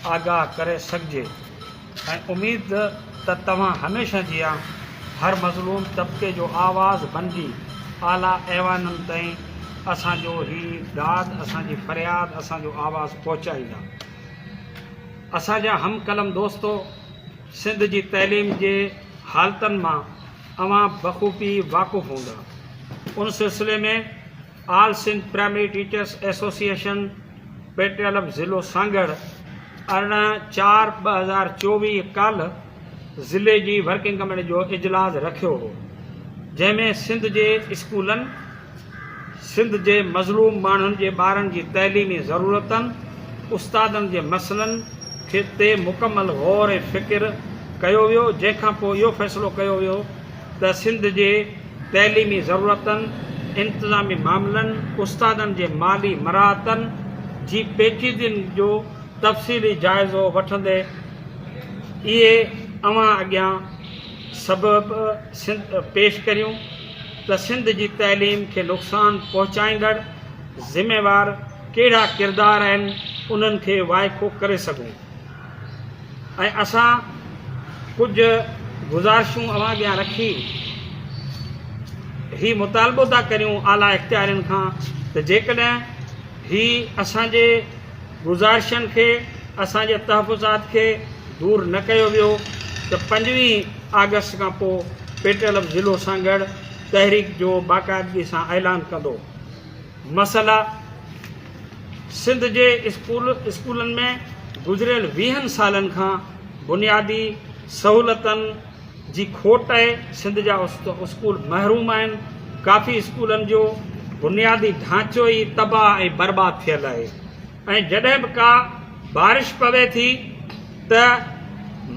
आगाह करे सघिजे। ऐं उम्मीद त तव्हां हमेशह जीअं हर मज़लूम तबिके जो आवाज़ बणिजी आला ऐवाननि ताईं असांजो ही दाद, असांजी फ़रियाद, असांजो आवाज़ पहुचाईंदा। असांजा हम कलम दोस्तो सिंध जी तइलीम जे हालतनि मां अवां बख़ूबी वाक़ुफ़ हूंदा। उन सिलसिले में all Sindh primary teachers association petroleum ज़िलो सांगड़ 18/4/2024 काल्ह ज़िले जी वर्किंग कमेटी जो इजलास रखियो हो, जंहिंमें सिंध जे स्कूलनि, सिंध जे मज़लूम माण्हुनि जे ॿारनि जी तइलीमी ज़रूरतनि, उस्तादनि जे मसइलनि ते मुकमल गौर ऐं फ़िक्र कयो वियो। जंहिंखां पोइ इहो फ़ैसिलो कयो वियो त सिंध जे तइलीमी ज़रूरतनि, इंतिज़ामी मामलनि, उस्तादनि जे माली मराहतनि जी पेचीदगियुनि जो तफ़सीली जाइज़ो वठंदे इहे अवां अॻियां सबब पेश करियूं त सिंध जी तइलीम खे नुक़सानु पहुचाईंदड़ ज़िम्मेवार कहिड़ा किरदार आहिनि, उन्हनि खे वाइको करे सघूं। ऐं असां कुझु गुज़ारिशूं अवां अॻियां रखी ही मुतालबो था करियूं आला इख़्तियारियुनि खां त जेकॾहिं ही असांजे गुज़ारिशनि खे, असांजे तहफ़ुज़ात खे दूर न कयो वियो त 5 अगस्त खां पोइ पेट्रोलियम ज़िलो सांगड़ तहरीक जो बाक़ाइदगी सां ऐलान कंदो। मसइला सिंध जे स्कूलनि में गुज़िरियल 20 सालनि खां बुनियादी सहूलतनि जी खोट आहे। सिंध जा स्कूल महरूम आहिनि। काफ़ी स्कूलनि जो बुनियादी ढांचो ई तबाह ऐं बर्बाद थियल आहे। ऐं जॾहिं बि का बारिश पवे थी त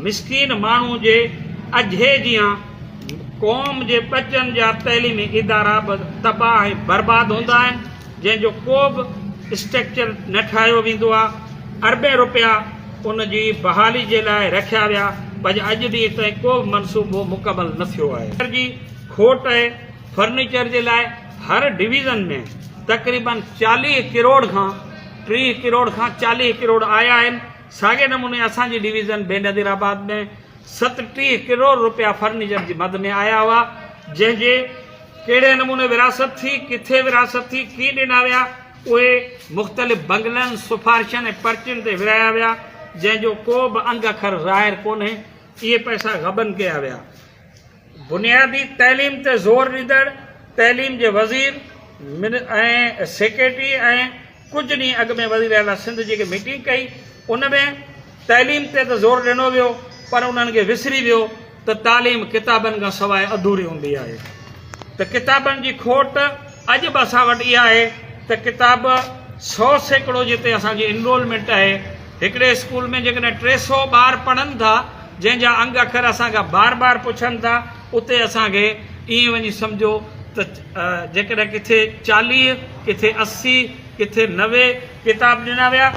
मिसकीन माण्हू जे अझे जीअं क़ौम जे बचनि जा तइलीमी इदारा बि तबाह ऐं बर्बाद हूंदा आहिनि, जंहिंजो को बि स्ट्रक्चर न ठाहियो वेंदो आहे। अरबें रुपया उन जी बहाली जे लाइ रखिया विया, पर अॼु ॾींहं ताईं को बि मनसूबो मुकमल न थियो आहे। जी खोट आहे। फर्नीचर जे लाइ हर डिवीज़न में तक़रीबन 40 करोड़ खां 30 करोड़ खां 40 करोड़ आया आहिनि। साॻे नमूने असांजी डिवीज़न बेनज़ीराबाद में 37 करोड़ रुपया फर्नीचर जी मद में आया हुआ, जंहिंजे कहिड़े नमूने विरासत थी, किथे विरासत थी, की ॾिना विया, उहे मुख़्तलिफ़ बंगलनि, सिफ़ारिशनि ऐं पर्चियुनि ते विराया विया, जंहिंजो को बि अंग अखर ज़ाहिर कोन्हे। इहे पैसा गबन कया विया। बुनियादी तइलीम ते ज़ोर ॾींदड़ तइलीम जे वज़ीर ऐं सेक्रेटरी ऐं कुझु ॾींहं अॻु में वज़ीर आला सिंध जेके मीटिंग कई, उन में तइलीम ते त ज़ोर ॾिनो वियो, पर उन्हनि खे विसरी वियो त तालीम किताबनि खां सवाइ अधूरी हूंदी आहे। त किताबनि जी खोट अॼु बि असां वटि इहा आहे त किताब 100% जिते असांजी इनरोलमेंट आहे। हिकिड़े स्कूल में जेकॾहिं 300 ॿार पढ़नि था, जंहिंजा अंग अखर असांखां बार बार पुछनि था, उते असांखे ईअं वञी सम्झो त जेकॾहिं किथे 40, किथे 80, किथे 90 किताब ॾिना विया।